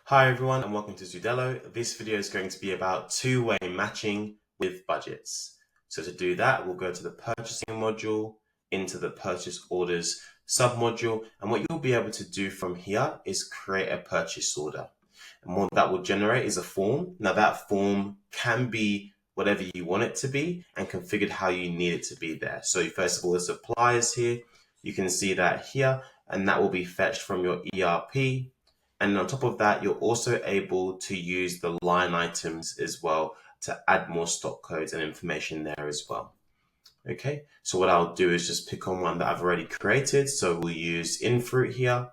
Hi everyone and welcome to Zudello. This video is going to be about two-way matching with budgets. So to do that, we'll go to the purchasing module, into the purchase orders submodule, and what you'll be able to do from here is create a purchase order. And what that will generate is a form. Now that form can be whatever you want it to be and configured how you need it to be there. So first of all, the suppliers here, you can see that here, and that will be fetched from your ERP. And on top of that, you're also able to use the line items as well to add more stock codes and information there as well. Okay, so what I'll do is just pick on one that I've already created. So we'll use InFruit here.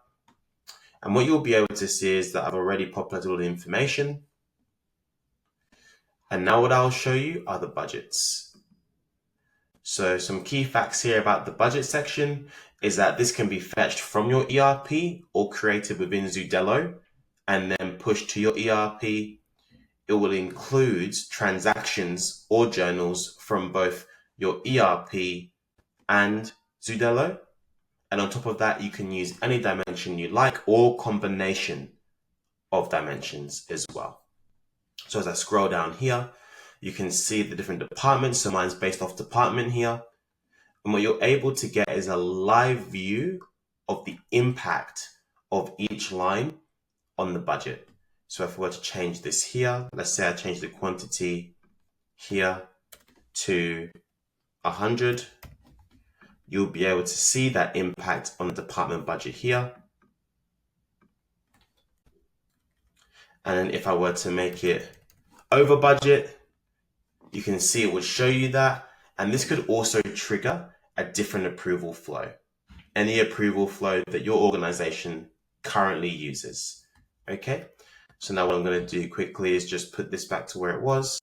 And what you'll be able to see is that I've already populated all the information. And now what I'll show you are the budgets. So some key facts here about the budget section is that this can be fetched from your ERP or created within Zudello and then pushed to your ERP. It will include transactions or journals from both your ERP and Zudello. And on top of that, you can use any dimension you like or combination of dimensions as well. So as I scroll down here, you can see the different departments. So mine's based off department here. And what you're able to get is a live view of the impact of each line on the budget. So if we were to change this here, let's say I change the quantity here to 100, you'll be able to see that impact on the department budget here. And then if I were to make it over budget, you can see it would show you that. And this could also trigger a different approval flow, any approval flow that your organization currently uses. Okay, so now what I'm going to do quickly is just put this back to where it was.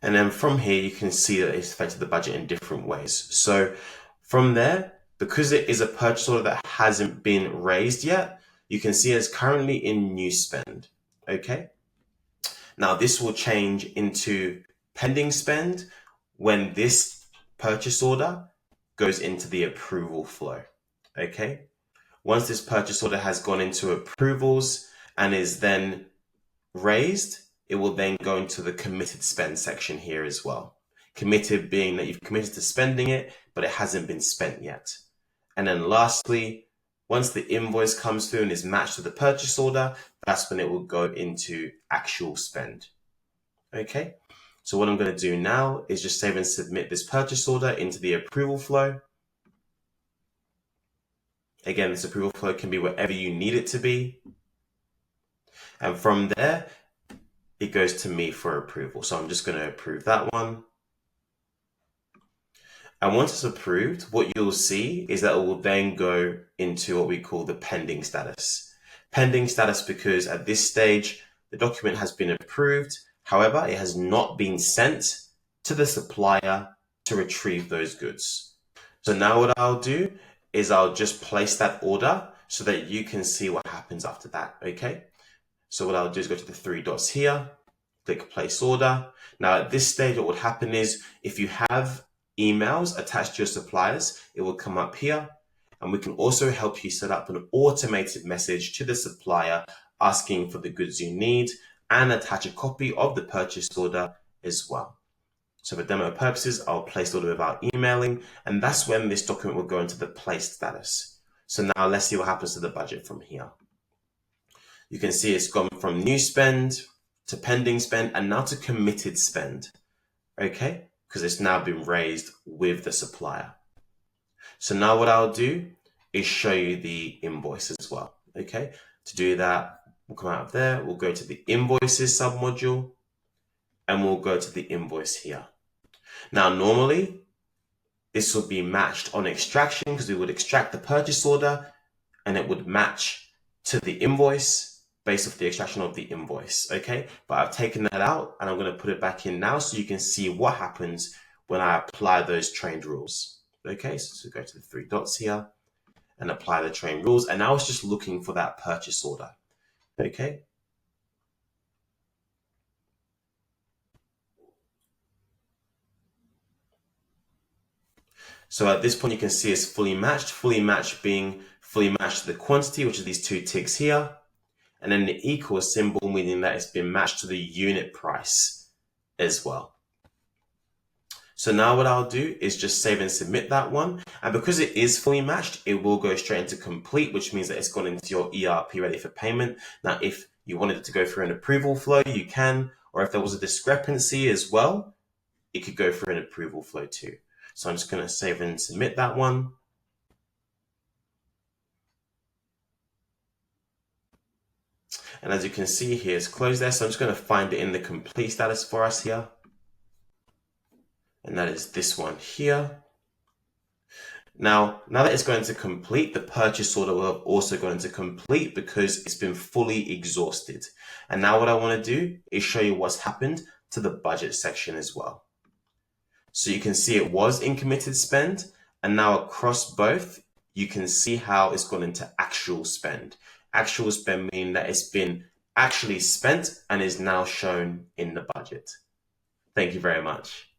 And then from here, you can see that it's affected the budget in different ways. So from there, because it is a purchase order that hasn't been raised yet, you can see it's currently in new spend. Okay. Now this will change into pending spend when this purchase order goes into the approval flow. Okay. Once this purchase order has gone into approvals and is then raised, it will then go into the committed spend section here as well. Committed being that you've committed to spending it, but it hasn't been spent yet. And then lastly, once the invoice comes through and is matched to the purchase order, that's when it will go into actual spend. Okay, so what I'm going to do now is just save and submit this purchase order into the approval flow. Again, this approval flow can be wherever you need it to be. And from there, it goes to me for approval. So I'm just going to approve that one. And once it's approved, what you'll see is that it will then go into what we call the pending status. Pending status because at this stage, the document has been approved. However, it has not been sent to the supplier to retrieve those goods. So now what I'll do is I'll just place that order so that you can see what happens after that. Okay. So what I'll do is go to the three dots here, click place order. Now at this stage, what would happen is if you have emails attached to your suppliers, it will come up here. And we can also help you set up an automated message to the supplier asking for the goods you need and attach a copy of the purchase order as well. So for demo purposes, I'll place the order without emailing, and that's when this document will go into the placed status. So now let's see what happens to the budget from here. You can see it's gone from new spend to pending spend and now to committed spend. Okay, because it's now been raised with the supplier. So now what I'll do is show you the invoice as well. Okay, to do that, we'll come out of there, we'll go to the invoices submodule, and we'll go to the invoice here. Now, normally, this will be matched on extraction because we would extract the purchase order and it would match to the invoice based off the extraction of the invoice, okay? But I've taken that out and I'm going to put it back in now so you can see what happens when I apply those trained rules. Okay, so go to the three dots here and apply the trained rules. And now it's just looking for that purchase order, okay? So at this point, you can see it's fully matched being fully matched to the quantity, which is these two ticks here. And then the equal symbol, meaning that it's been matched to the unit price as well. So now what I'll do is just save and submit that one. And because it is fully matched, it will go straight into complete, which means that it's gone into your ERP ready for payment. Now, if you wanted it to go through an approval flow, you can, or if there was a discrepancy as well, it could go through an approval flow too. So I'm just going to save and submit that one. And as you can see here, it's closed there. So I'm just going to find it in the complete status for us here. And that is this one here. Now that it's going to complete, the purchase order will have also gone into complete because it's been fully exhausted. And now what I want to do is show you what's happened to the budget section as well. So you can see it was in committed spend, and now across both, you can see how it's gone into actual spend. Actual spend meaning that it's been actually spent and is now shown in the budget. Thank you very much.